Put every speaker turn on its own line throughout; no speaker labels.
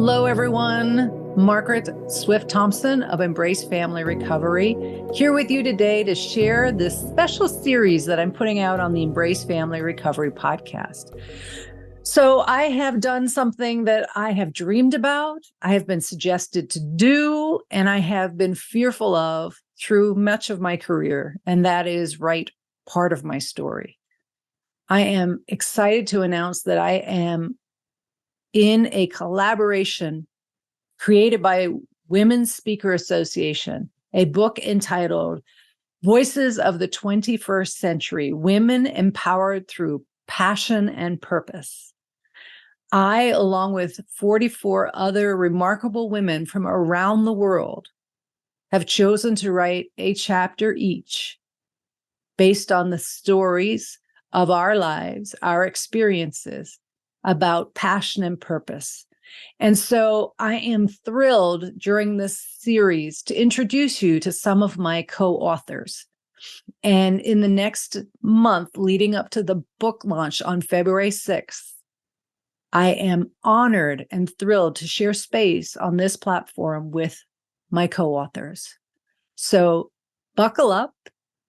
Hello, everyone. Margaret Swift Thompson of Embrace Family Recovery, here with you today to share this special series that I'm putting out on the Embrace Family Recovery podcast. So I have done something that I have dreamed about, I have been suggested to do, and I have been fearful of through much of my career, and that is write part of my story. I am excited to announce that I am in a collaboration created by Women's Speaker Association, a book entitled Voices of the 21st Century, Women Empowered Through Passion and Purpose. I, along with 44 other remarkable women from around the world, have chosen to write a chapter each based on the stories of our lives, our experiences about passion and purpose. And so I am thrilled during this series to introduce you to some of my co-authors. And in the next month leading up to the book launch on February 6th, I am honored and thrilled to share space on this platform with my co-authors. So buckle up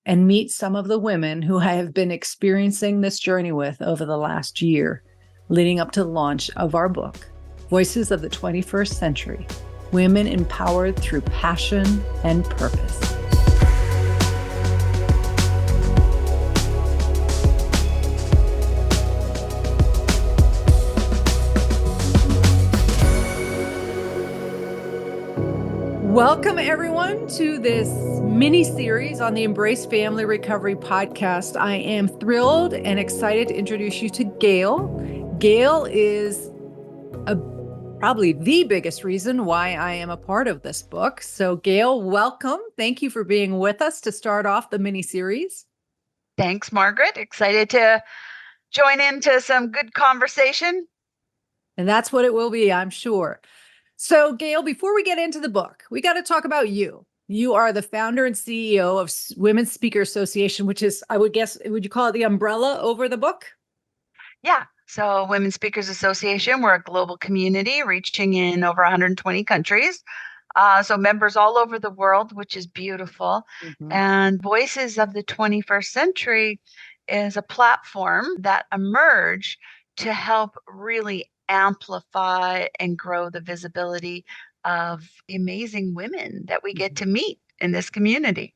and meet some of the women who I have been experiencing this journey with over the last year, leading up to the launch of our book, Voices of the 21st Century, Women Empowered Through Passion and Purpose. Welcome, everyone, to this mini-series on the Embrace Family Recovery podcast. I am thrilled and excited to introduce you to Gail. Gail is probably the biggest reason why I am a part of this book. So Gail, welcome. Thank you for being with us to start off the mini-series.
Thanks, Margaret. Excited to join into some good conversation.
And that's what it will be, I'm sure. So Gail, before we get into the book, we got to talk about you. You are the founder and CEO of Women's Speaker Association, which is, I would guess, would you call it the umbrella over the book?
Yeah. So Women's Speakers Association, we're a global community reaching in over 120 countries. So members all over the world, which is beautiful. Mm-hmm. And Voices of the 21st Century is a platform that emerged to help really amplify and grow the visibility of amazing women that we get to meet in this community.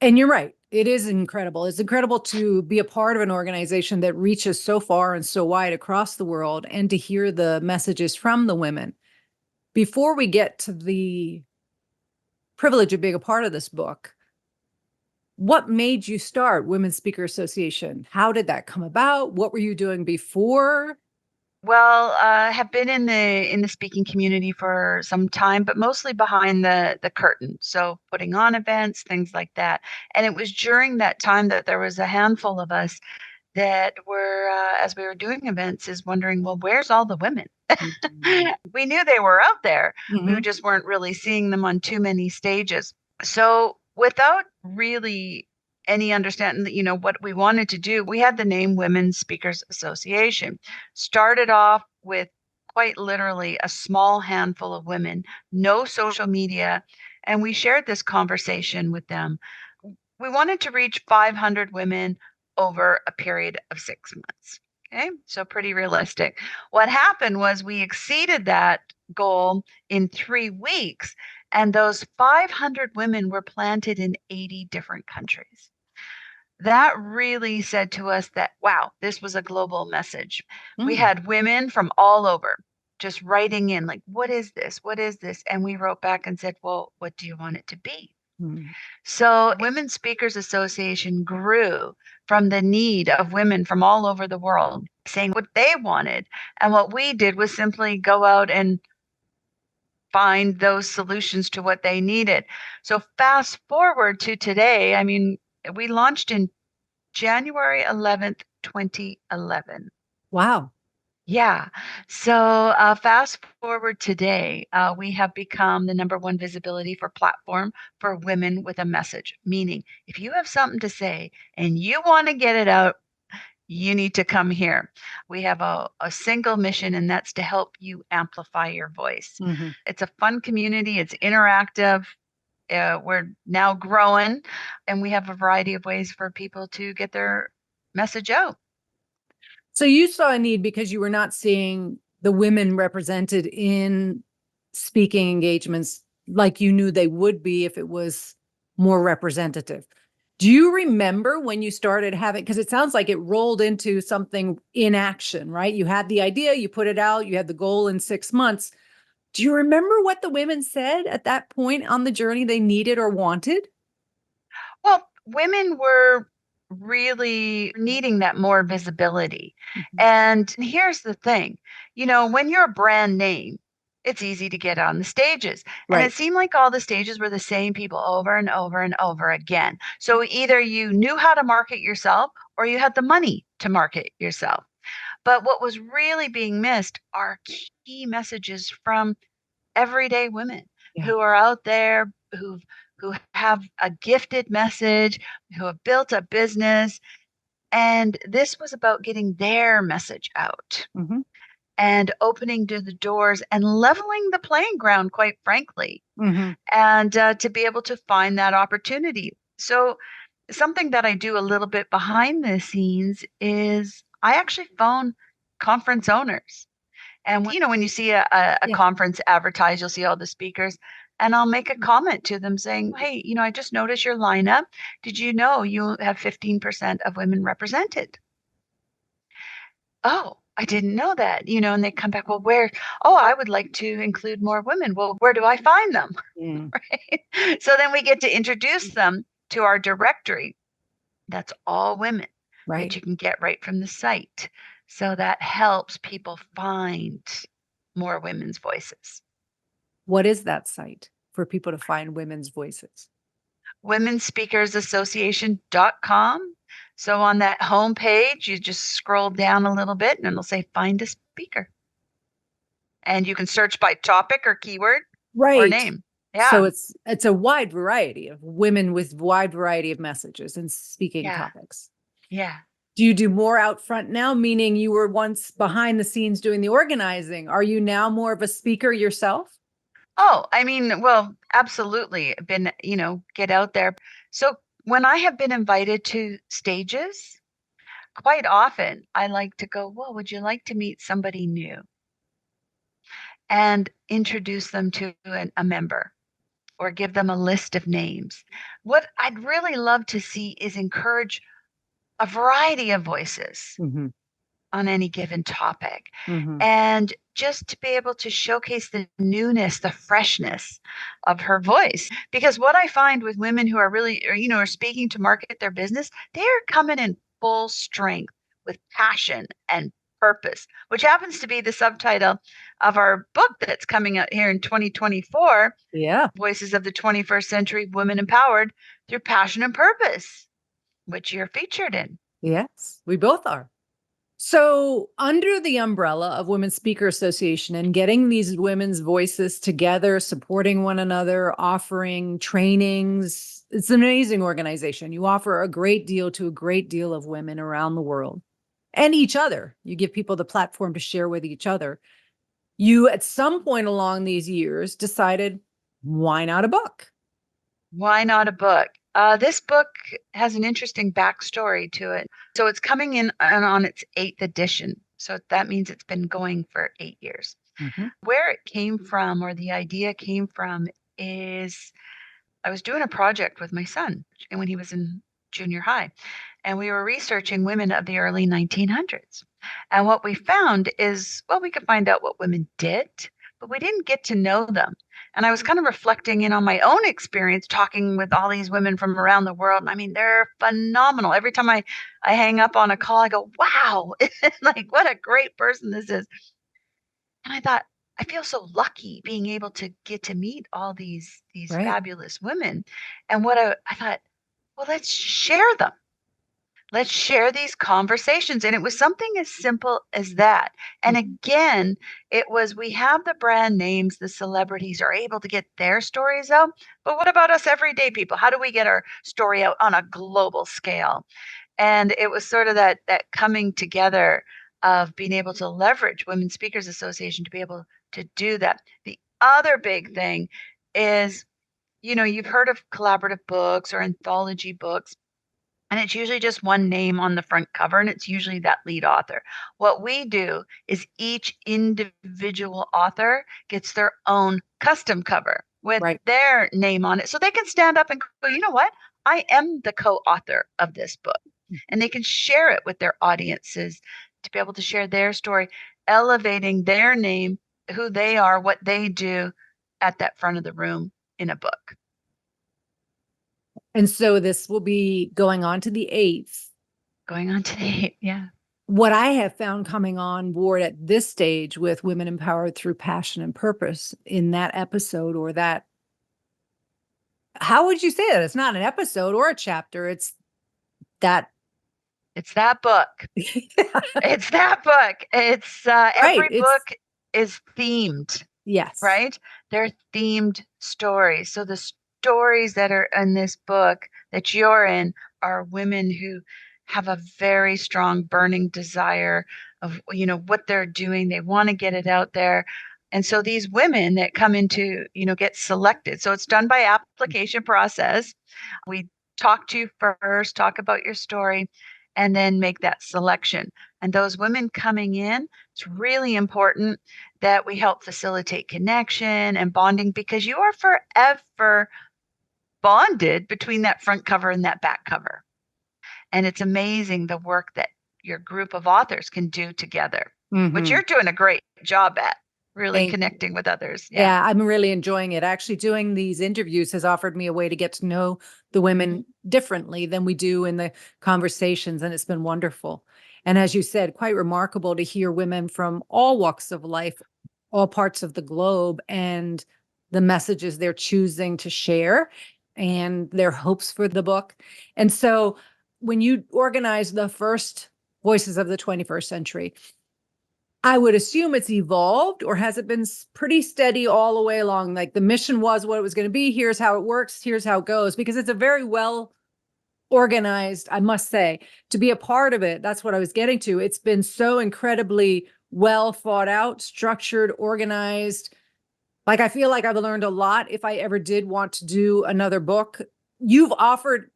And you're right. It is incredible. It's incredible to be a part of an organization that reaches so far and so wide across the world and to hear the messages from the women. Before we get to the privilege of being a part of this book, what made you start Women's Speaker Association? How did that come about? What were you doing before?
Well, I have been in the speaking community for some time, but mostly behind the curtain. So putting on events, things like that. And it was during that time that there was a handful of us that were, as we were doing events, is wondering, well, where's all the women? Mm-hmm. We knew they were out there. Mm-hmm. We just weren't really seeing them on too many stages. So without really any understanding that, what we wanted to do, we had the name Women's Speakers Association. Started off with quite literally a small handful of women, no social media, and we shared this conversation with them. We wanted to reach 500 women over a period of 6 months. Okay, so pretty realistic. What happened was we exceeded that goal in 3 weeks, and those 500 women were planted in 80 different countries. That really said to us that, wow, this was a global message. We had women from all over just writing in like, what is this? What is this? And we wrote back and said, well, what do you want it to be? So Women's Speakers Association grew from the need of women from all over the world saying what they wanted. And what we did was simply go out and find those solutions to what they needed. So fast forward to today, I mean, we launched in January 11th, 2011.
Wow.
Yeah. So fast forward today, we have become the #1 visibility for platform for women with a message. Meaning, if you have something to say and you want to get it out, you need to come here. We have a single mission, and that's to help you amplify your voice.
Mm-hmm.
It's a fun community, it's interactive. We're now growing, and we have a variety of ways for people to get their message out.
So you saw a need because you were not seeing the women represented in speaking engagements like you knew they would be if it was more representative. Do you remember when you started having, because it sounds like it rolled into something in action, right? You had the idea, you put it out, you had the goal in 6 months. Do you remember what the women said at that point on the journey they needed or wanted?
Well, women were really needing that more visibility.
Mhm.
And here's the thing, when you're a brand name, it's easy to get on the stages. And it
Right.
seemed like all the stages were the same people over and over and over again. So either you knew how to market yourself or you had the money to market yourself. But what was really being missed are key messages from everyday women
Yeah.
who are out there who have a gifted message, who have built a business, and this was about getting their message out
Mm-hmm.
and opening to the doors and leveling the playing ground, quite frankly,
Mm-hmm.
and to be able to find that opportunity. So something that I do a little bit behind the scenes is I actually phone conference owners. And when you see a
Yeah.
conference advertised, you'll see all the speakers. And I'll make a comment to them saying, hey, I just noticed your lineup. Did you know you have 15% of women represented? Oh, I didn't know that. And they come back, well, where? Oh, I would like to include more women. Well, where do I find them?
Mm.
Right. So then we get to introduce them to our directory. That's all women that
Right.
you can get right from the site. So that helps people find more women's voices.
What is that site for people to find women's voices?
Womenspeakersassociation.com. So on that home page, you just scroll down a little bit and it'll say find a speaker. And you can search by topic or keyword or
Right.
name.
So
Yeah.
it's a wide variety of women with wide variety of messages and speaking
Yeah.
topics.
Yeah.
Do you do more out front now? Meaning you were once behind the scenes doing the organizing. Are you now more of a speaker yourself?
Oh, I mean, well, absolutely. Been, get out there. So when I have been invited to stages, quite often I like to go, well, would you like to meet somebody new and introduce them to a member or give them a list of names? What I'd really love to see is encourage a variety of voices
Mm-hmm.
on any given topic.
Mm-hmm.
And just to be able to showcase the newness, the freshness of her voice. Because what I find with women who are really, or, are speaking to market their business, they are coming in full strength with passion and purpose, which happens to be the subtitle of our book that's coming out here in 2024,
Yeah.
Voices of the 21st Century Women Empowered Through Passion and Purpose, which you're featured in.
Yes, we both are. So, under the umbrella of Women's Speaker Association and getting these women's voices together, supporting one another, offering trainings, it's an amazing organization. You offer a great deal to a great deal of women around the world and each other. You give people the platform to share with each other. You, at some point along these years, decided, why not a book?
Why not a book? This book has an interesting backstory to it. So it's coming in on its eighth edition. So that means it's been going for 8 years.
Mhm.
Where it came from, or the idea came from, is I was doing a project with my son and when he was in junior high, and we were researching women of the early 1900s. And what we found is, well, we could find out what women did, but we didn't get to know them. And I was kind of reflecting in on my own experience talking with all these women from around the world. And I mean, they're phenomenal. Every time I hang up on a call, I go, wow, like what a great person this is. And I thought, I feel so lucky being able to get to meet all these
Right.
fabulous women. And what I thought, well, let's share them. Let's share these conversations. And it was something as simple as that. And
Mhm.
again, it was we have the brand names, the celebrities are able to get their stories out. But what about us everyday people? How do we get our story out on a global scale? And it was sort of that coming together of being able to leverage Women Speakers Association to be able to do that. The other big thing is, you've heard of collaborative books or anthology books, and it's usually just one name on the front cover, and it's usually that lead author. What we do is each individual author gets their own custom cover with
Right.
their name on it. So they can stand up and go, you know what? I am the co-author of this book. And they can share it with their audiences to be able to share their story, elevating their name, who they are, what they do at that front of the room in a book.
And so this will be going on to the 8th.
Going on today. Yeah.
What I have found coming on board at this stage with Women Empowered Through Passion and Purpose in that episode, or that, how would you say that? It's not an episode or a chapter. It's that.
It's that book. It's that book. It's every
Right.
book is themed.
Yes.
Right? They're themed stories. So the stories that are in this book that you're in are women who have a very strong burning desire of, what they're doing. They want to get it out there. And so these women that come into, get selected. So it's done by application process. We talk to you first, talk about your story, and then make that selection. And those women coming in, it's really important that we help facilitate connection and bonding, because you are forever bonded between that front cover and that back cover. And it's amazing the work that your group of authors can do together, which you're doing a great job at, really connecting with others.
Yeah, I'm really enjoying it. Actually, doing these interviews has offered me a way to get to know the women differently than we do in the conversations, and it's been wonderful. And as you said, quite remarkable to hear women from all walks of life, all parts of the globe, and the messages they're choosing to share and their hopes for the book. And so when you organize the first Voices of the 21st Century, I would assume it's evolved, or has it been pretty steady all the way along? Like the mission was what it was going to be. Here's how it works. Here's how it goes, because it's a very well organized, I must say, to be a part of it. That's what I was getting to. It's been so incredibly well thought out, structured, organized. Like, I feel like I've learned a lot. If I ever did want to do another book, you've offered,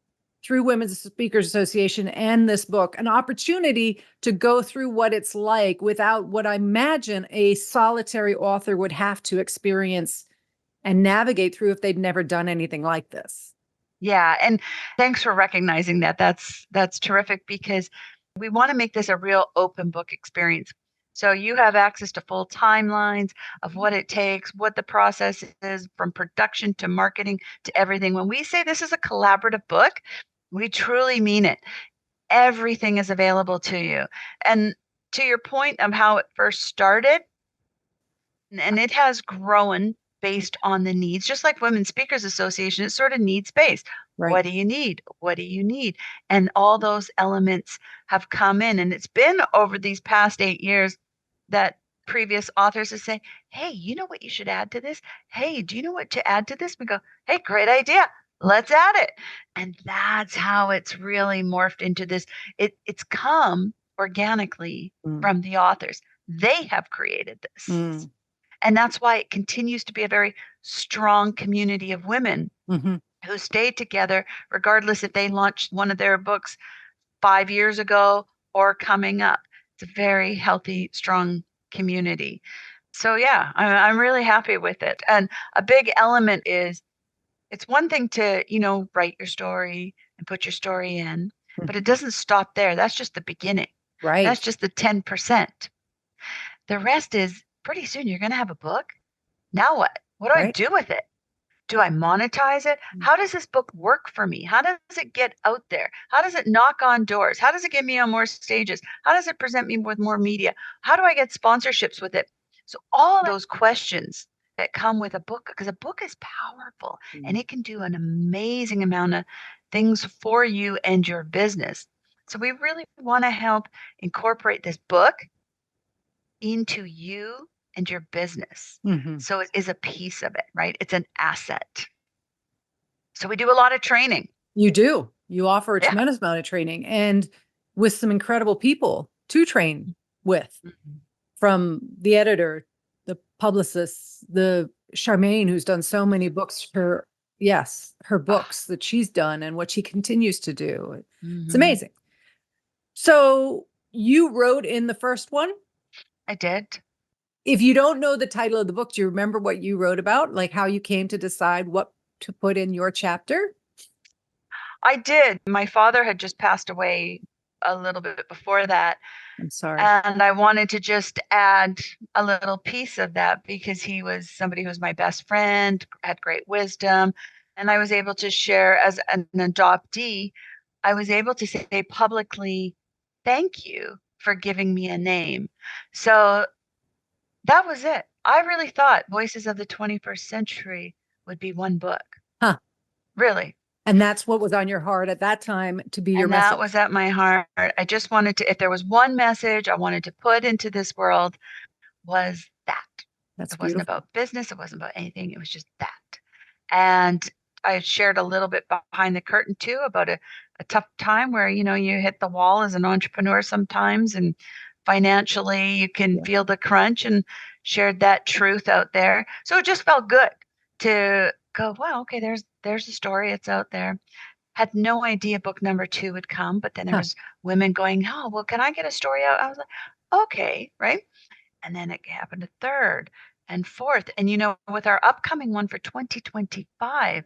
through Women's Speakers Association and this book, an opportunity to go through what it's like without what I imagine a solitary author would have to experience and navigate through if they'd never done anything like this.
Yeah. And thanks for recognizing that. That's terrific, because we want to make this a real open book experience. So you have access to full timelines of what it takes, what the process is, from production to marketing to everything. When we say this is a collaborative book, we truly mean it. Everything is available to you. And to your point of how it first started, and it has grown based on the needs, just like Women Speakers Association, it's sort of needs based.
Right.
What do you need? What do you need? And all those elements have come in. And it's been over these past 8 years that previous authors have said, hey, you know what you should add to this? Hey, do you know what to add to this? We go, hey, great idea. Let's add it. And that's how it's really morphed into this. It's come organically from the authors. They have created this. And that's why it continues to be a very strong community of women who stay together, regardless if they launched one of their books 5 years ago or coming up. It's a very healthy, strong community. So yeah, I'm really happy with it. And a big element is, it's one thing to, write your story and put your story in, but it doesn't stop there. That's just the beginning.
Right.
That's just the 10%. The rest is, pretty soon you're going to have a book. Now what? What do I do with it? Do I monetize it? How does this book work for me? How does it get out there? How does it knock on doors? How does it get me on more stages? How does it present me with more media? How do I get sponsorships with it? So all of those questions that come with a book, because a book is powerful and it can do an amazing amount of things for you and your business. So we really want to help incorporate this book into you and your business. So it is a piece of it, right? It's an asset. So we do a lot of training.
You do. You offer a
Yeah.
tremendous amount of training and with some incredible people to train with, from the editor, the publicist, the Charmaine, who's done so many books, her books that she's done and what she continues to do. It's amazing. So you wrote in the first one?
I did.
If you don't know the title of the book, do you remember what you wrote about? Like how you came to decide what to put in your chapter?
I did. My father had just passed away a little bit before that.
I'm sorry.
And I wanted to just add a little piece of that because he was somebody who was my best friend, had great wisdom. And I was able to share as an adoptee, I was able to say publicly, thank you for giving me a name. So that was it. I really thought Voices of the 21st Century would be one book.
Huh.
Really.
And that's what was on your heart at that time to be your
And
message.
that was at my heart. I just wanted to, if there was one message I wanted to put into this world, was that.
That's
It wasn't
beautiful.
about business. It wasn't about anything. It was just that. And I shared a little bit behind the curtain too about a tough time where, you know, you hit the wall as an entrepreneur sometimes and financially you can feel the crunch, and shared that truth out there. So it just felt good to go, wow, okay, there's a story. It's out there. Had no idea book number 2 would come, but then there was women going, oh, well, can I get a story out? I was like, okay, right? And then it happened a third and fourth. And, you know, with our upcoming one for 2025,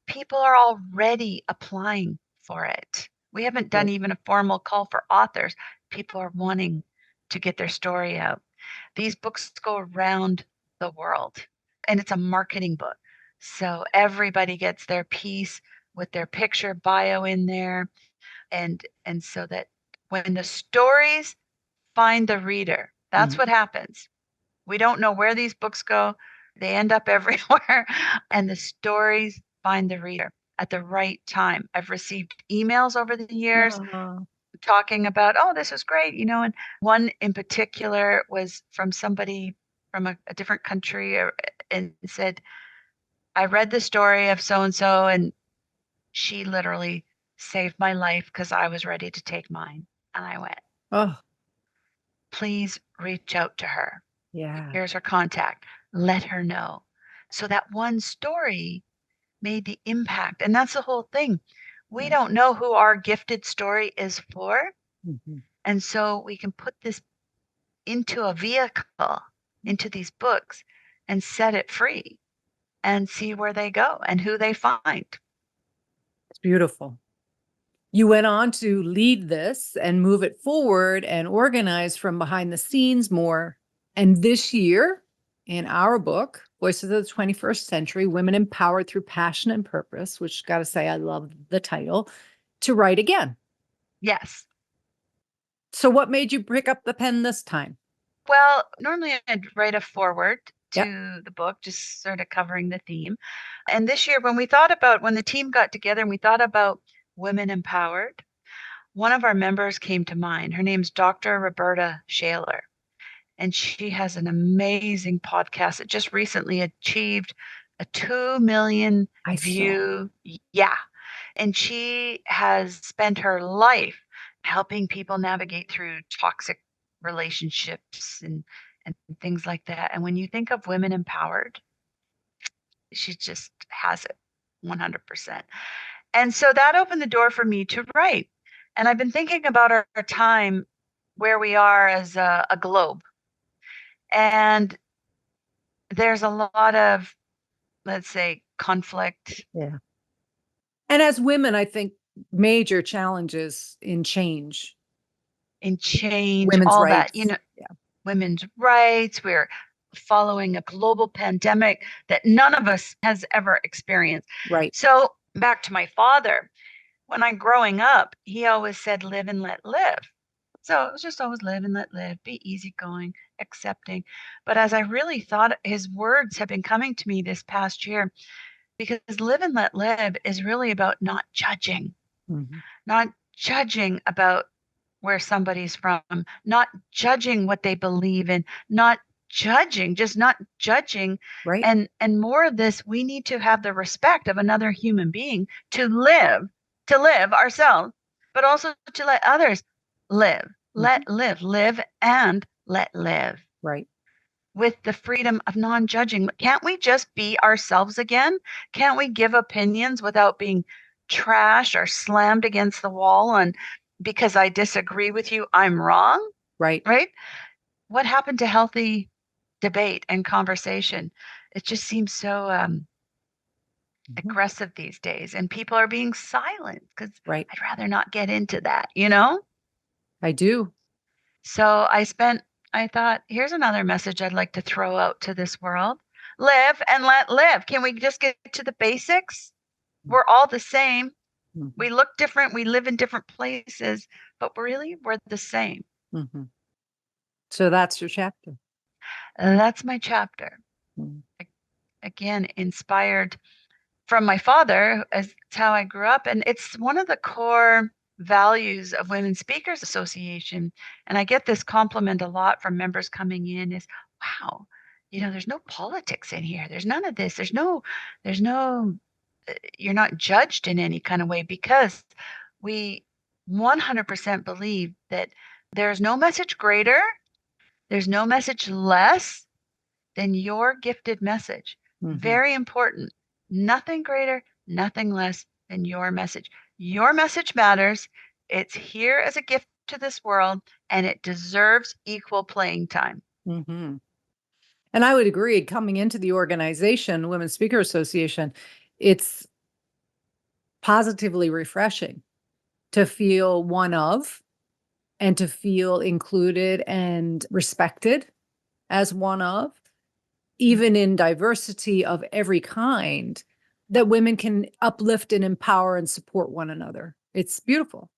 people are already applying for it. We haven't done even a formal call for authors. People are wanting to get their story out. These books go around the world, and it's a marketing book. So everybody gets their piece with their picture bio in there. And so that when the stories find the reader, that's what happens. We don't know where these books go. They end up everywhere, and the stories find the reader at the right time. I've received emails over the years talking about, oh, this was great, you know, and one in particular was from somebody from a different country, and said, I read the story of so and so, and she literally saved my life because I was ready to take mine. And I went,
Oh,
please reach out to her.
yeah.
Here's her contact. Let her know. So that one story made the impact. And that's the whole thing. We don't know who our gifted story is for. And so we can put this into a vehicle, into these books, and set it free and see where they go and who they find.
It's beautiful. You went on to lead this and move it forward and organize from behind the scenes more. And this year, in our book, Voices of the 21st Century, Women Empowered Through Passion and Purpose, which, got to say, I love the title, to write again.
Yes.
So what made you pick up the pen this time?
Well, normally I'd write a foreword to the book, just sort of covering the theme. And this year, when the team got together and we thought about women empowered, one of our members came to mind. Her name's Dr. Roberta Shaler, and she has an amazing podcast that just recently achieved a 2 million view. Yeah. And she has spent her life helping people navigate through toxic relationships and things like that. And when you think of women empowered, she just has it 100%. And so that opened the door for me to write. And I've been thinking about our time, where we are as a globe. And there's a lot of, let's say, conflict.
Yeah. And as women, I think major challenges in change.
In change,
Women's
all
rights.
that, you know, women's rights. We're following a global pandemic that none of us has ever experienced.
Right.
So back to my father, when I'm growing up, he always said, live and let live. So it was just always live and let live, be easygoing, accepting. But as I really thought, his words have been coming to me this past year, because live and let live is really about not judging, not judging about where somebody's from, not judging what they believe in, not judging, just not judging.
Right.
And more of this, we need to have the respect of another human being to live to live ourselves, but also to let others live. Let
Mm-hmm.
live and let live
Right.
with the freedom of non-judging. Can't we just be ourselves again? Can't we give opinions without being trashed or slammed against the wall and because I disagree with you, I'm wrong,
Right.
right? What happened to healthy debate and conversation? It just seems so
Mm-hmm.
aggressive these days, and people are being silent because
Right.
I'd rather not get into that, you know?
I do.
So I thought, here's another message I'd like to throw out to this world. Live and let live. Can we just get to the basics? We're all the same.
Mm-hmm.
We look different. We live in different places, but really, we're the same.
Mm-hmm. So that's your chapter.
That's my chapter.
Mm-hmm.
Again, inspired from my father, as it's how I grew up. And it's one of the core values of Women Speakers Association. And I get this compliment a lot from members coming in is, wow, there's no politics in here. There's none of this. There's no, you're not judged in any kind of way because we 100% believe that there's no message greater, there's no message less than your gifted message.
Mm-hmm.
Very important. Nothing greater, nothing less than your message. Your message matters. It's here as a gift to this world and it deserves equal playing time.
Mm-hmm. And I would agree, coming into the organization, Women's Speaker Association, it's positively refreshing to feel one of and to feel included and respected as one of, even in diversity of every kind, that women can uplift and empower and support one another. It's beautiful.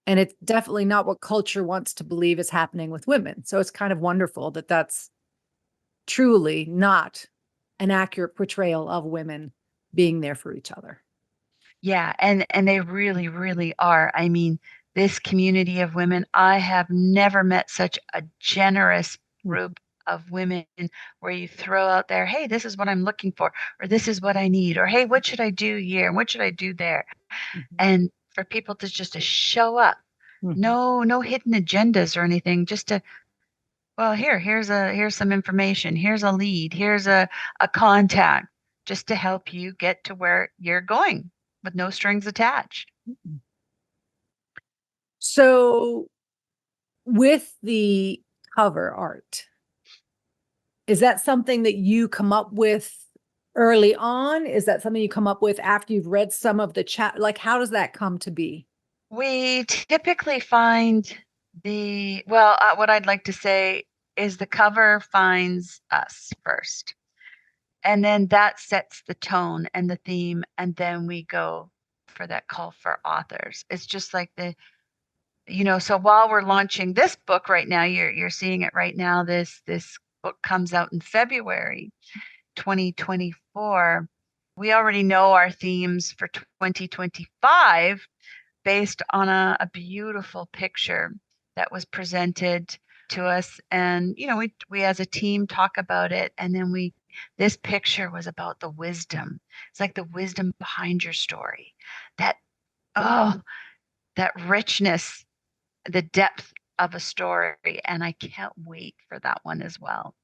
And it's definitely not what culture wants to believe is happening with women. So it's kind of wonderful that that's truly not an accurate portrayal of women being there for each other.
Yeah, and they really, really are. I mean, this community of women, I have never met such a generous
Mm-hmm.
group of women where you throw out there, hey, this is what I'm looking for, or this is what I need, or hey, what should I do here? And what should I do there? And for people to just to show up,
Mm-hmm.
no hidden agendas or anything, just to, well, here's some information, here's a lead, here's a contact, just to help you get to where you're going with no strings attached.
So, with the cover art, is that something that you come up with early on? Is that something you come up with after you've read some of the chat? Like, how does that come to be?
We typically find what I'd like to say is the cover finds us first. And then that sets the tone and the theme. And then we go for that call for authors. It's just like so while we're launching this book right now, you're seeing it right now. This book comes out in February 2024. We already know our themes for 2025 based on a beautiful picture that was presented to us. And, we as a team talk about it. And then this picture was about the wisdom. It's like the wisdom behind your story. That, oh, that richness, the depth of a story. And I can't wait for that one as well.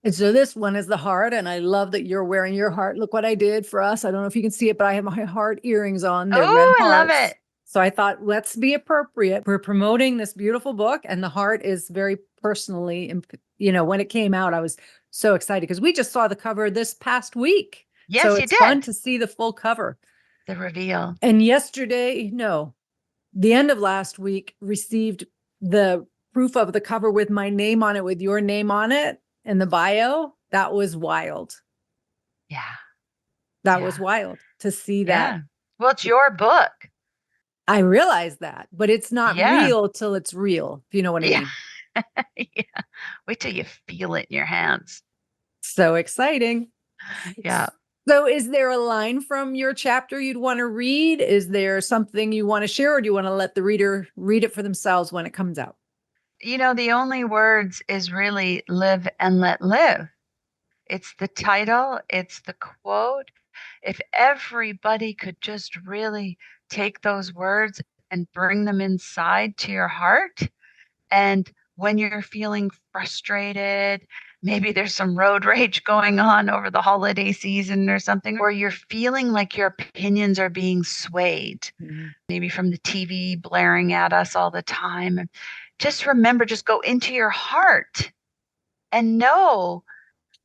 And so this one is the heart, and I love that you're wearing your heart. Look what I did for us. I don't know if you can see it, but I have my heart earrings on. They're red
Oh, I love
hearts.
it.
So I thought, let's be appropriate. We're promoting this beautiful book, and the heart is very personally, when it came out, I was so excited because we just saw the cover this past week. So
Yes, you
it's fun
did.
to see the full cover.
The reveal.
And yesterday, no, the end of last week, received the proof of the cover with my name on it, with your name on it and the bio. That was wild.
Yeah.
That was
Yeah.
wild to see that.
Yeah. Well, it's your book.
I realize that, but it's not
Yeah.
real till it's real, if you know what I
Yeah.
mean.
Yeah. Wait till you feel it in your hands.
So exciting.
Yeah.
So is there a line from your chapter you'd want to read? Is there something you want to share, or do you want to let the reader read it for themselves when it comes out?
The only words is really live and let live. It's the title, it's the quote. If everybody could just really take those words and bring them inside to your heart, and when you're feeling frustrated, maybe there's some road rage going on over the holiday season or something, or you're feeling like your opinions are being swayed,
Mhm.
maybe from the TV blaring at us all the time. Just remember, just go into your heart and know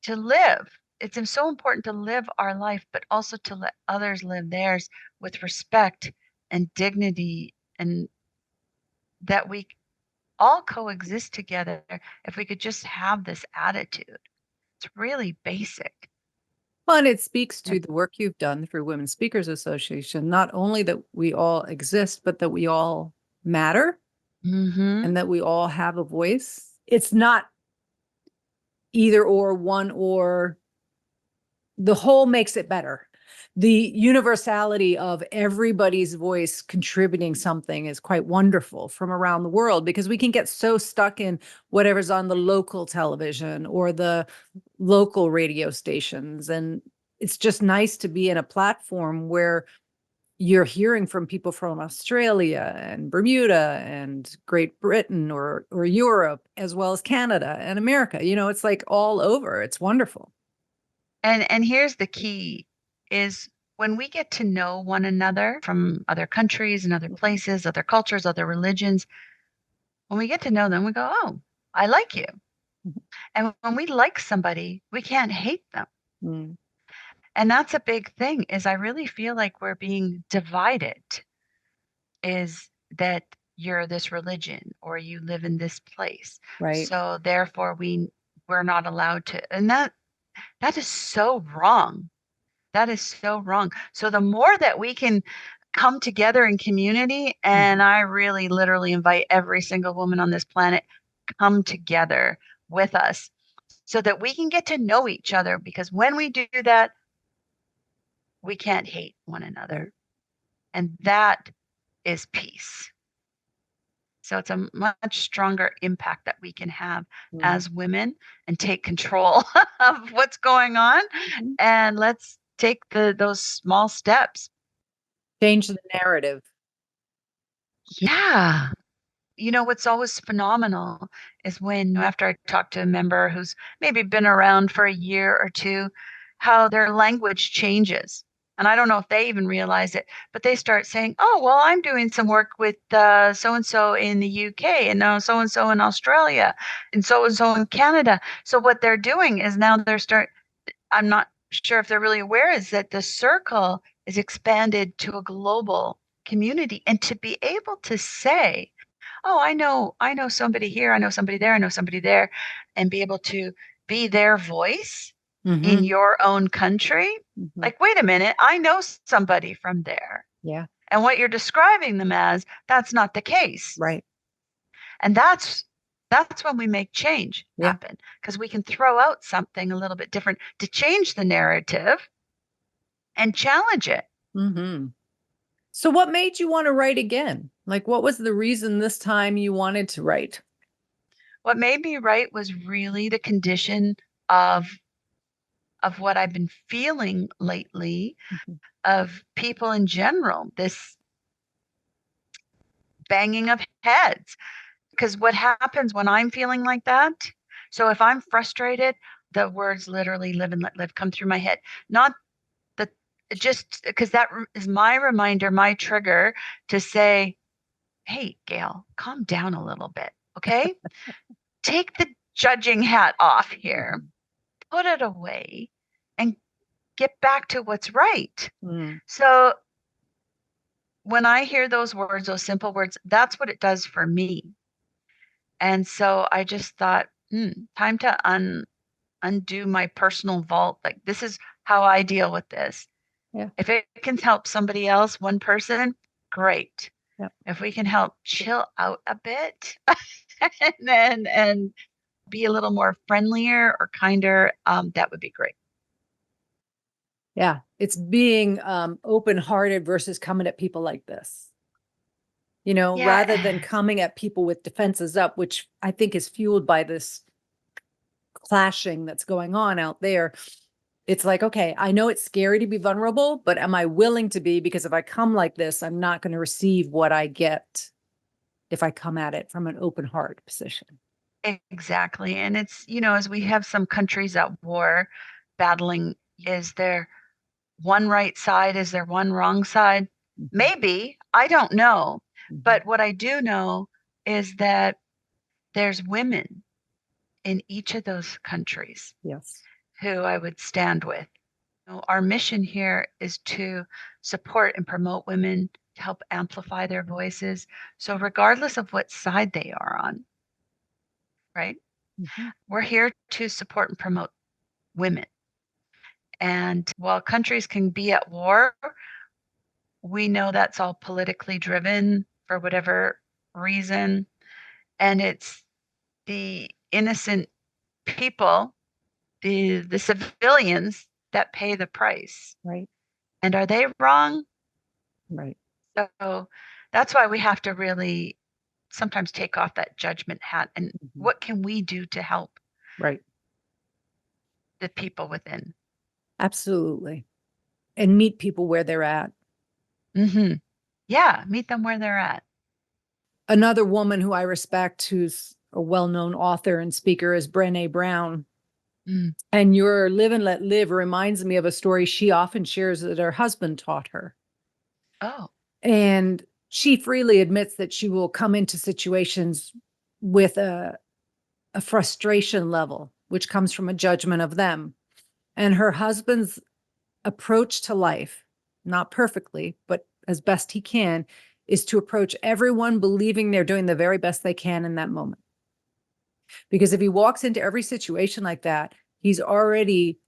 to live. It's so important to live our life, but also to let others live theirs with respect and dignity, and that we all coexist together if we could just have this attitude. It's really basic.
Well, and it speaks to the work you've done through Women Speakers Association, not only that we all exist, but that we all matter
Mm-hmm.
and that we all have a voice. It's not either or, one or, the whole makes it better. The universality of everybody's voice contributing something is quite wonderful from around the world, because we can get so stuck in whatever's on the local television or the local radio stations. And it's just nice to be in a platform where you're hearing from people from Australia and Bermuda and Great Britain or Europe, as well as Canada and America. You know, it's like all over. It's wonderful.
And here's the key is when we get to know one another from other countries and other places, other cultures, other religions, when we get to know them, we go, oh, I like you. And when we like somebody, we can't hate them.
Mm,
And that's a big thing is I really feel like we're being divided, is that you're this religion or you live in this place.
right.
So therefore we're not allowed to. And that is so wrong. That is so wrong. So the more that we can come together in community, and
Mhm.
I really literally invite every single woman on this planet, come together with us so that we can get to know each other, because when we do that, we can't hate one
Right.
another. And that is peace. So it's a much stronger impact that we can have
Mhm.
as women and take control of what's going on.
Mhm.
And let's take those small steps.
Change the narrative.
Yeah. You know, what's always phenomenal is when after I talk to a member who's maybe been around for a year or two, how their language changes. And I don't know if they even realize it, but they start saying, "Oh, well, I'm doing some work with so and so in the UK, and now so and so in Australia, and so in Canada." So what they're doing is now I'm not sure if they're really aware, is that the circle is expanded to a global community, and to be able to say, oh, I know somebody here, I know somebody there, I know somebody there, and be able to be their voice in
Mhm.
your own country.
Mhm.
Like, wait a minute, I know somebody from there.
Yeah.
And what you're describing them as, that's not the case.
Right.
And that's when we make change
Yeah.
happen, because we can throw out something a little bit different to change the narrative and challenge it.
Hmm. So what made you want to write again? Like, what was the reason this time you wanted to write?
What made me write was really the condition of what I've been feeling lately,
Mhm.
of people in general, this banging of heads. Because what happens when I'm feeling like that? So if I'm frustrated, the words literally live and let live come through my head. Not that, just because is my reminder, my trigger to say, hey, Gail, calm down a little bit. Okay. Take the judging hat off here,
Mhm.
put it away, and get back to what's right.
Mm.
So when I hear those words, those simple words, that's what it does for me. And so I just thought, time to undo my personal vault. Like, this is how I deal with this.
Yeah.
If it can help somebody else, one person, great.
Yeah.
If we can help chill out a bit and be a little more friendlier or kinder, that would be great.
Yeah. It's being open-hearted versus coming at people like this. You know, rather than
Yeah.
coming at people with defenses up, which I think is fueled by this clashing that's going on out there, it's like, okay, I know it's scary to be vulnerable, but am I willing to be? Because if I come like this, I'm not going to receive what I get if I come at it from an open heart position.
Exactly. And it's, as we have some countries at war battling, is there one right side? Is there one wrong side?
Mm-hmm.
Maybe. I don't know.
Mm-hmm.
But what I do know is that there's women in each of those countries
Yes.
who I would stand with. Our mission here is to support and promote women, to help amplify their voices. So, regardless of what side they are on, right?
Mm-hmm.
We're here to support and promote women. And while countries can be at war, we know that's all politically driven for whatever reason. And it's the innocent people, the civilians that pay the price.
Right.
And are they wrong?
Right.
So that's why we have to really sometimes take off that judgment hat and
Mm-hmm.
what can we do to help
Right.
the people within?
Absolutely. And meet people where they're at.
Mm-hmm. Yeah, meet them where they're at.
Another woman who I respect, who's a well-known author and speaker, is Brené Brown.
Mm.
And your Live and Let Live reminds me of a story she often shares that her husband taught her.
Oh,
And she freely admits that she will come into situations with a frustration level, which comes from a judgment of them. And her husband's approach to life, not perfectly, but as best he can, is to approach everyone believing they're doing the very best they can in that moment. Because if he walks into every situation like that, he's already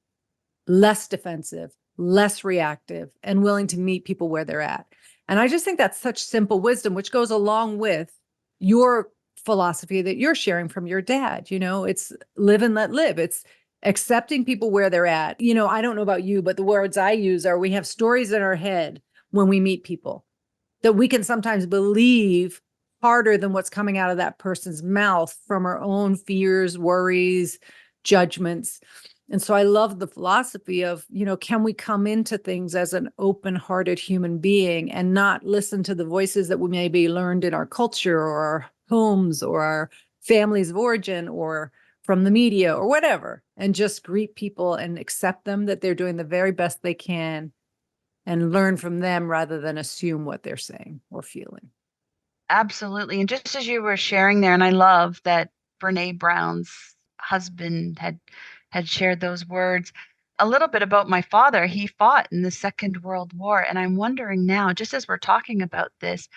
less defensive, less reactive, and willing to meet people where they're at. And I just think that's such simple wisdom, which goes along with your philosophy that you're sharing from your dad. It's live and let live. It's accepting people where they're at. I don't know about you, but the words I use are we have stories in our head when we meet people that we can sometimes believe harder than what's coming out of that person's mouth from our own fears, worries, judgments. And so I love the philosophy of, can we come into things as an open-hearted human being and not listen to the voices that we maybe learned in our culture or our homes or our families of origin or from the media or whatever, and just greet people and accept them that they're doing the very best they can and learn from them rather than assume what they're saying or feeling.
absolutely. And just as you were sharing there, and I love that Brene Brown's husband had shared those words. A little bit about my father. He fought in the Second World War, and I'm wondering now, just as we're talking about this,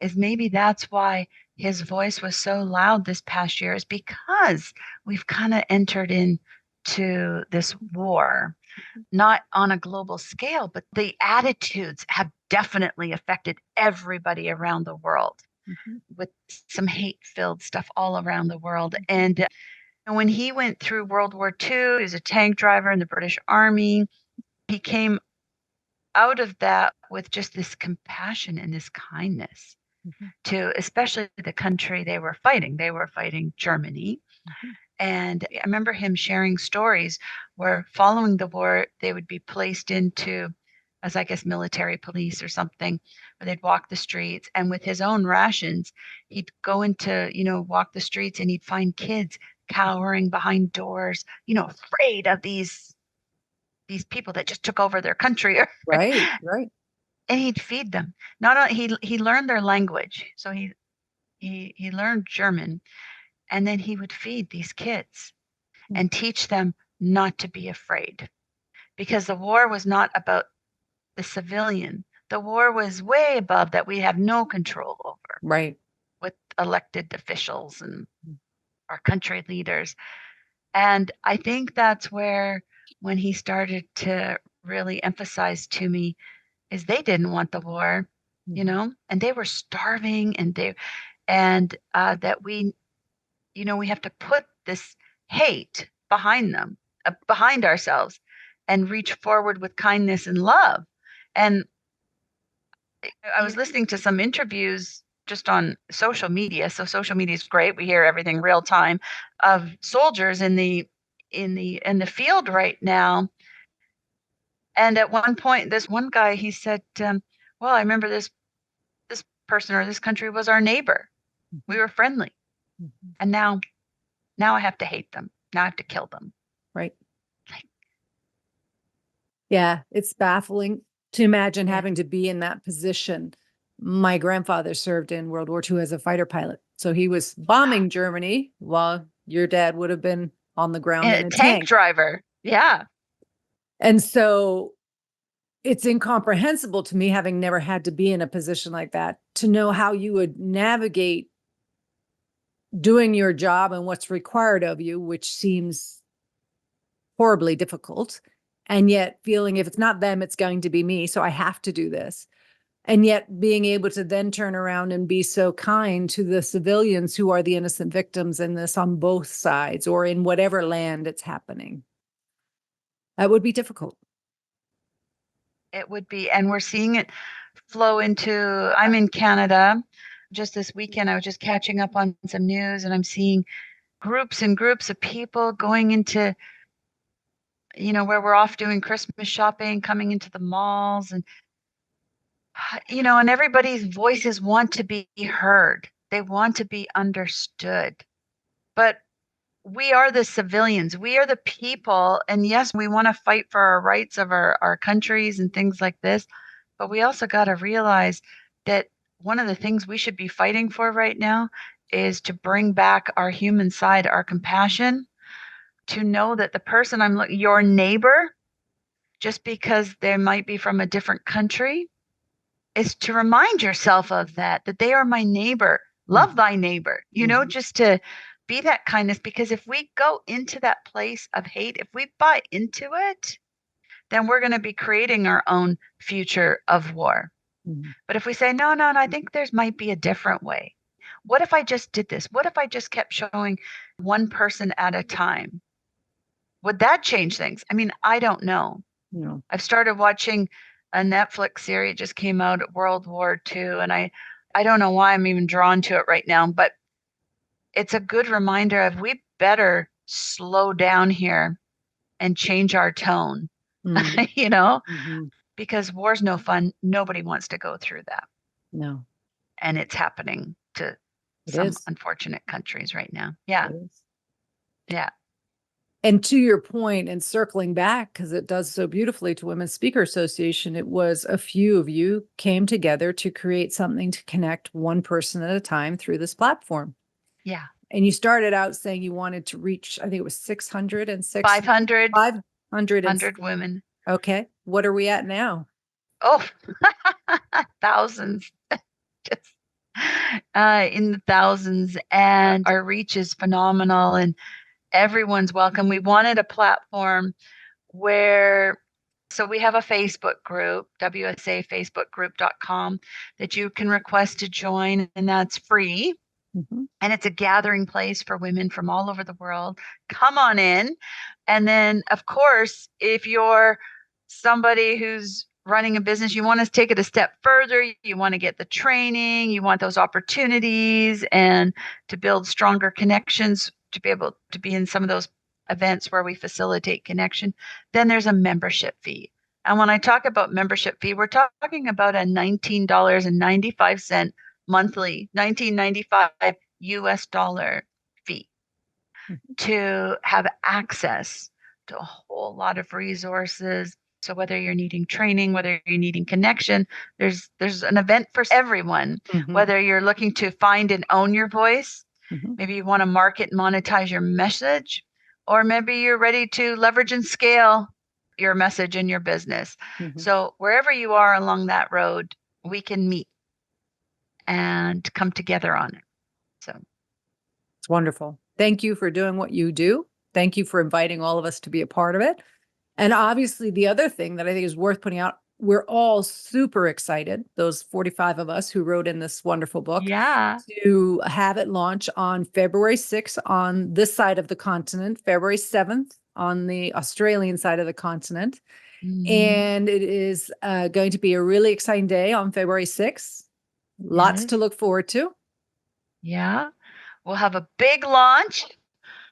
is maybe that's why his voice was so loud this past year, is because we've kind of entered into this war, not on a global scale, but the attitudes have definitely affected everybody around the world
Mm-hmm.
with some hate-filled stuff all around the world. And when he went through World War II, he was a tank driver in the British Army. He came out of that with just this compassion and this kindness
Mm-hmm.
to especially the country they were fighting. They were fighting Germany.
Mm-hmm.
And I remember him sharing stories where following the war, they would be placed into, as I guess, military police or something, where they'd walk the streets. And with his own rations, he'd go into, walk the streets and he'd find kids cowering behind doors, afraid of these people that just took over their country.
Right, right.
And he'd feed them. Not only he learned their language, so he learned German, and then he would feed these kids and teach them not to be afraid, because the war was not about the civilian. The war was way above that we have no control over
Right.
with elected officials and our country leaders. And I think that's where when he started to really emphasize to me is they didn't want the war,
Mm-hmm.
and they were starving and that we have to put this hate behind them, behind ourselves, and reach forward with kindness and love. And I was listening to some interviews just on social media. So social media is great. We hear everything real time of soldiers in the field right now. And at one point, this one guy, he said, well, I remember this person or this country was our neighbor. We were friendly.
Mhm.
And now I have to hate them. Now I have to kill them.
Right. Yeah, it's baffling to imagine
Yeah.
having to be in that position. My grandfather served in World War II as a fighter pilot. So he was bombing Germany while your dad would have been on the ground
And
in
a
a
tank
tank.
driver. Yeah.
And so it's incomprehensible to me, having never had to be in a position like that, to know how you would navigate doing your job and what's required of you, which seems horribly difficult. And yet feeling if it's not them, it's going to be me. So I have to do this. And yet being able to then turn around and be so kind to the civilians who are the innocent victims in this on both sides or in whatever land it's happening. That would be difficult.
It would be. And we're seeing it flow into, I'm in Canada. Just this weekend, I was just catching up on some news, and I'm seeing groups and groups of people going into, where we're off doing Christmas shopping, coming into the malls, and and everybody's voices want to be heard. They want to be understood. But we are the civilians. We are the people. And yes, we want to fight for our rights of our countries and things like this. But we also got to realize that one of the things we should be fighting for right now is to bring back our human side, our compassion, to know that the person your neighbor, just because they might be from a different country, is to remind yourself of that they are my neighbor. Love thy neighbor, just to be that kindness. Because if we go into that place of hate, if we buy into it, then we're going to be creating our own future of war.
Mhm.
But if we say, no, I think there's might be a different way. What if I just did this? What if I just kept showing one person at a time? Would that change things? I mean, I don't know.
No.
I've started watching a Netflix series. It just came out, World War II, and I don't know why I'm even drawn to it right now, but it's a good reminder of we better slow down here and change our tone,
Mhm. Mhm.
because war's no fun. Nobody wants to go through that.
No,
And it's happening to
it
some
is.
unfortunate countries right now. Yeah.
It is.
Yeah.
And to your point, and circling back, because it does so beautifully to Women's Speaker Association, it was a few of you came together to create something to connect one person at a time through this platform.
Yeah.
And you started out saying you wanted to reach, I think it was 606.
500
500
women.
Okay. What are we at now?
Oh, thousands. Just in the thousands. And our reach is phenomenal, and everyone's welcome. We wanted a platform where, so we have a Facebook group, wsafacebookgroup.com, that you can request to join, and that's free.
Mhm.
And it's a gathering place for women from all over the world. Come on in. And then, of course, if you're somebody who's running a business, you want to take it a step further, you want to get the training, you want those opportunities and to build stronger connections, to be able to be in some of those events where we facilitate connection, then there's a membership fee. And when I talk about membership fee, we're talking about a $19.95 monthly, $19.95 US dollar fee
Mhm.
to have access to a whole lot of resources. So whether you're needing training, whether you're needing connection, there's an event for everyone.
Mhm.
Whether you're looking to find and own your voice,
Mhm.
maybe you want to market and monetize your message, or maybe you're ready to leverage and scale your message in your business.
Mhm.
So wherever you are along that road, we can meet and come together on it. So
It's wonderful. Thank you for doing what you do. Thank you for inviting all of us to be a part of it. And obviously, the other thing that I think is worth putting out, we're all super excited, those 45 of us who wrote in this wonderful book,
yeah.
to have it launch on February 6th on this side of the continent, February 7th on the Australian side of the continent.
Mhm.
And it is going to be a really exciting day on February 6th. Lots
Yes.
to look forward to.
Yeah. We'll have a big launch.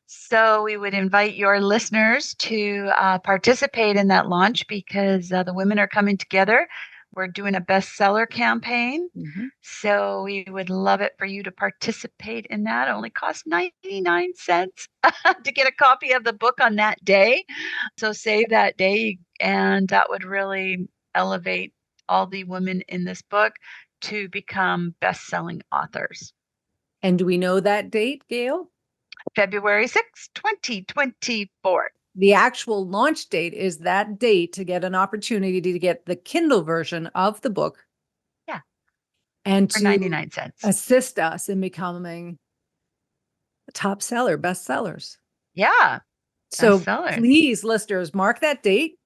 So we would invite your listeners to participate in that launch because the women are coming together. We're doing a bestseller campaign.
Mhm.
So we would love it for you to participate in that. It only costs 99 cents to get a copy of the book on that day. So save that day, and that would really elevate all the women in this book to become best-selling authors.
And do we know that date, Gail?
February 6th, 2024.
The actual launch date is that date to get an opportunity to get the Kindle version of the book.
Yeah.
And
For
to
99 cents.
assist us in becoming top seller, bestsellers.
Yeah.
So
Bestseller.
please, listeners, mark that date.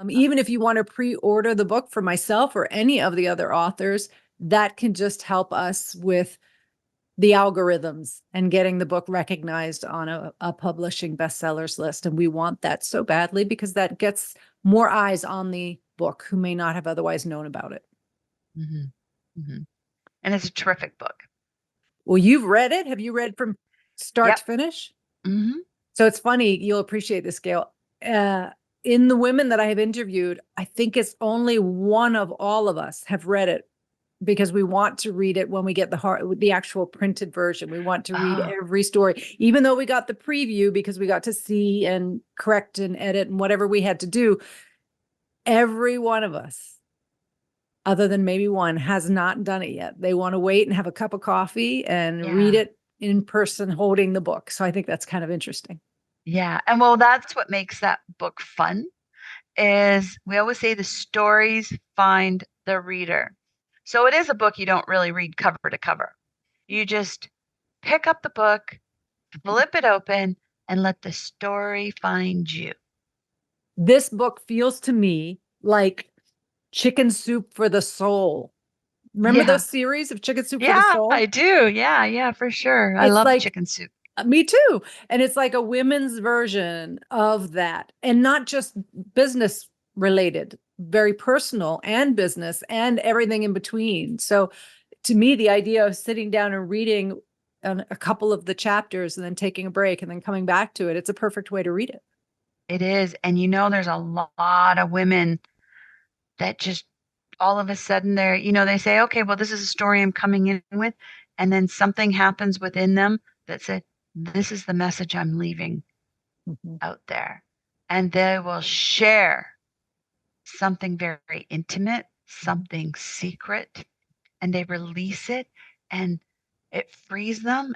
Even if you want to pre-order the book for myself or any of the other authors, that can just help us with the algorithms and getting the book recognized on a publishing bestsellers list. And we want that so badly because that gets more eyes on the book who may not have otherwise known about it.
Mm-hmm. Mm-hmm. And it's a terrific book.
Well, you've read it. Have you read from start to finish?
Mm-hmm.
So it's funny. You'll appreciate this, Gail. In the women that I have interviewed, I think it's only one of all of us have read it because we want to read it when we get the actual printed version. We want to read
Oh,
every story, even though we got the preview because we got to see and correct and edit and whatever we had to do. Every one of us, other than maybe one, has not done it yet. They want to wait and have a cup of coffee and read
yeah.
it in person holding the book. So I think that's kind of interesting.
Yeah. And well, that's what makes that book fun is we always say the stories find the reader. So it is a book you don't really read cover to cover. You just pick up the book, flip it open, and let the story find you.
This book feels to me like Chicken Soup for the Soul. Remember
Yeah.
those series of Chicken Soup for the
Yeah,
Soul?
I do. Yeah, yeah, for sure. I
It's
love
like,
chicken soup.
me too. And it's like a women's version of that. And not just business related, very personal and business and everything in between. So to me, the idea of sitting down and reading a couple of the chapters and then taking a break and then coming back to it, it's a perfect way to read it.
It is. And there's a lot of women that just all of a sudden they say, okay, well, this is a story I'm coming in with. And then something happens within them that said, this is the message I'm leaving
Mhm.
out there. And they will share something very intimate, something secret, and they release it and it frees them.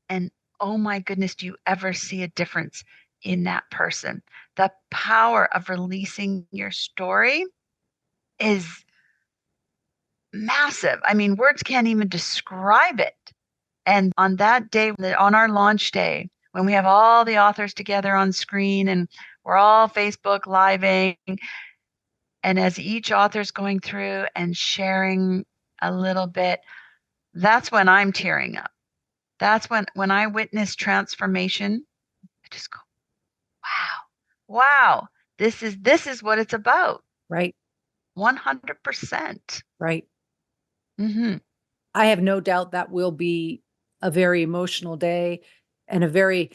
And oh my goodness, do you ever see a difference in that person? The power of releasing your story is massive. I mean, words can't even describe it. And on that day, on our launch day, when we have all the authors together on screen and we're all Facebook living, and as each author's going through and sharing a little bit, that's when I'm tearing up. That's when I witness transformation. I just go, wow, wow, this is what it's about.
Right,
100%.
right.
Mm-hmm.
I have no doubt that will be a very emotional day and a very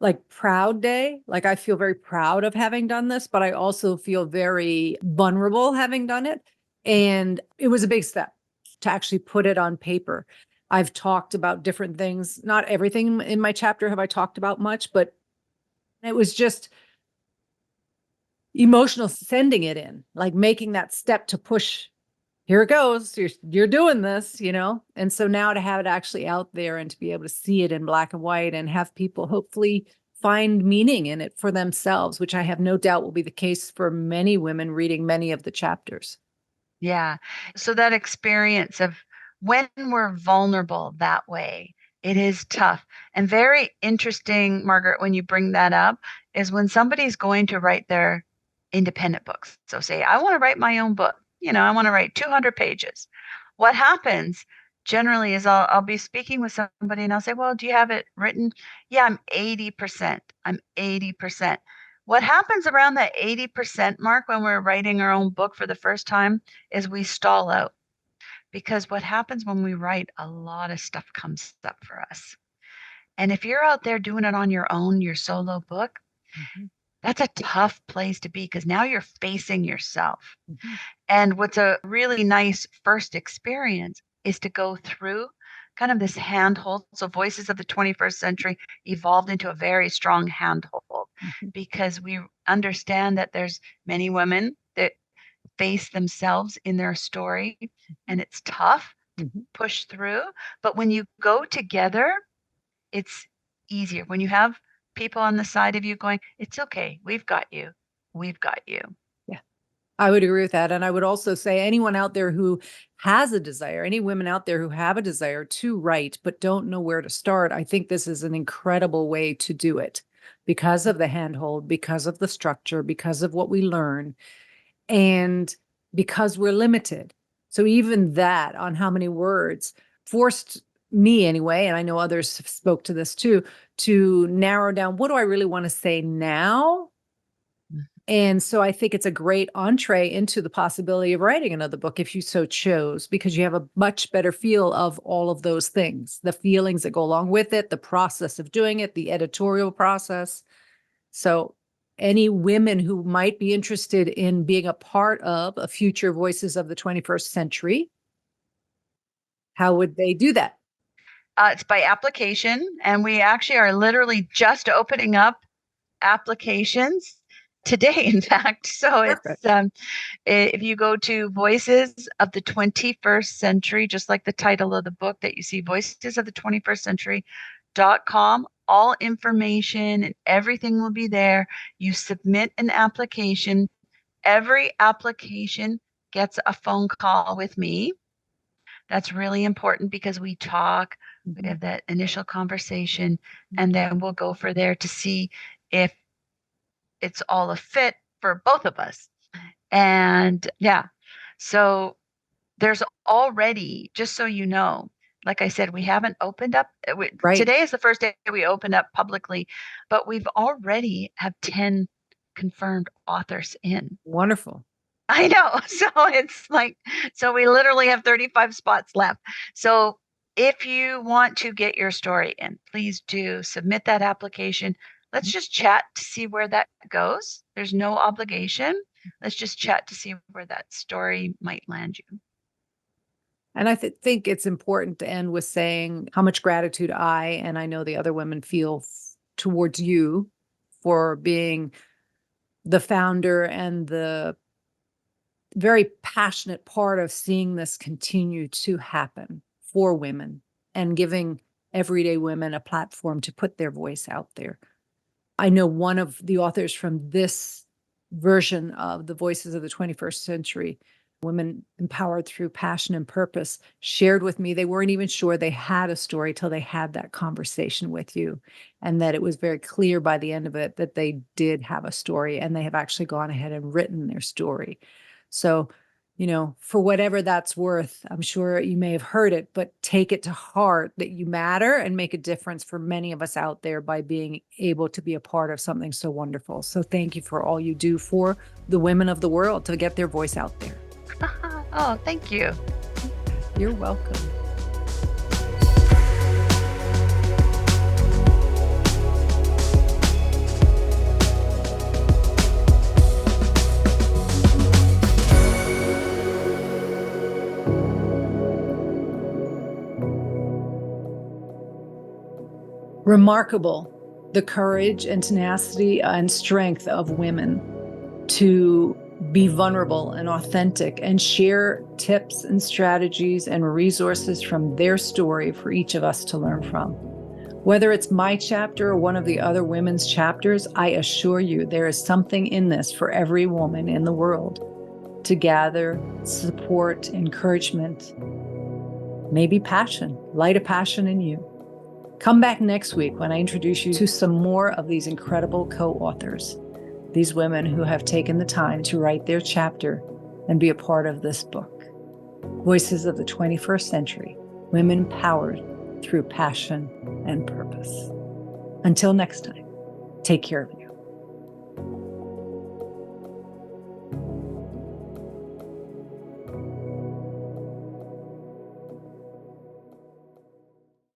like proud day. Like I feel very proud of having done this, but I also feel very vulnerable having done it. And it was a big step to actually put it on paper. I've talked about different things. Not everything in my chapter have I talked about much, but it was just emotional sending it in, like making that step to push. Here it goes. You're doing this, you know? And so now to have it actually out there and to be able to see it in black and white and have people hopefully find meaning in it for themselves, which I have no doubt will be the case for many women reading many of the chapters.
Yeah. So that experience of when we're vulnerable that way, it is tough. And very interesting, Margaret, when you bring that up, is when somebody's going to write their independent books. So say, I want to write my own book. I want to write 200 pages. What happens generally is I'll be speaking with somebody and I'll say, well, do you have it written? Yeah, I'm 80%. I'm 80%. What happens around that 80% mark when we're writing our own book for the first time is we stall out because what happens when we write, a lot of stuff comes up for us. And if you're out there doing it on your own, your solo book,
Mhm.
that's a tough place to be because now you're facing yourself.
Mhm.
And what's a really nice first experience is to go through kind of this handhold. So, Voices of the 21st Century evolved into a very strong handhold
Mhm.
because we understand that there's many women that face themselves in their story and it's tough to
Mhm.
push through. But when you go together, it's easier. When you have people on the side of you going, "It's okay. We've got you. We've got you."
Yeah, I would agree with that. And I would also say anyone out there who has a desire, any women out there who have a desire to write but don't know where to start, I think this is an incredible way to do it because of the handhold, because of the structure, because of what we learn, and because we're limited. So even that on how many words forced me anyway, and I know others spoke to this too, to narrow down what do I really want to say now. And so I think it's a great entree into the possibility of writing another book if you so chose, because you have a much better feel of all of those things, the feelings that go along with it, the process of doing it, the editorial process. So any women who might be interested in being a part of a future Voices of the 21st Century, how would they do that?
It's by application, and we actually are literally just opening up applications today, in fact. So it's
Perfect.
if you go to Voices of the 21st Century, just like the title of the book that you see, Voices of the 21st Century.com, all information and everything will be there. You submit an application. Every application gets a phone call with me. That's really important because we talk, we
Mhm.
have that initial conversation, and then we'll go for there to see if it's all a fit for both of us. And yeah, so there's already, just so you know, like I said, we haven't opened up.
Right.
Today is the first day we opened up publicly, but we've already have 10 confirmed authors in.
Wonderful.
I know. So it's like, so we literally have 35 spots left. So if you want to get your story in, please do submit that application. Let's just chat to see where that goes. There's no obligation. Let's just chat to see where that story might land you.
And I think it's important to end with saying how much gratitude I and I know the other women feel towards you for being the founder and the very passionate part of seeing this continue to happen for women and giving everyday women a platform to put their voice out there. I know one of the authors from this version of the Voices of the 21st Century, Women Empowered Through Passion and Purpose, shared with me they weren't even sure they had a story till they had that conversation with you, and that it was very clear by the end of it that they did have a story and they have actually gone ahead and written their story. So, for whatever that's worth, I'm sure you may have heard it, but take it to heart that you matter and make a difference for many of us out there by being able to be a part of something so wonderful. So thank you for all you do for the women of the world to get their voice out there.
Oh, thank you.
You're welcome. Remarkable, the courage and tenacity and strength of women to be vulnerable and authentic and share tips and strategies and resources from their story for each of us to learn from. Whether it's my chapter or one of the other women's chapters, I assure you there is something in this for every woman in the world to gather, support, encouragement, maybe passion, light a passion in you. Come back next week when I introduce you to some more of these incredible co-authors, these women who have taken the time to write their chapter and be a part of this book. Voices of the 21st Century, Women Powered Through Passion and Purpose. Until next time, take care of you.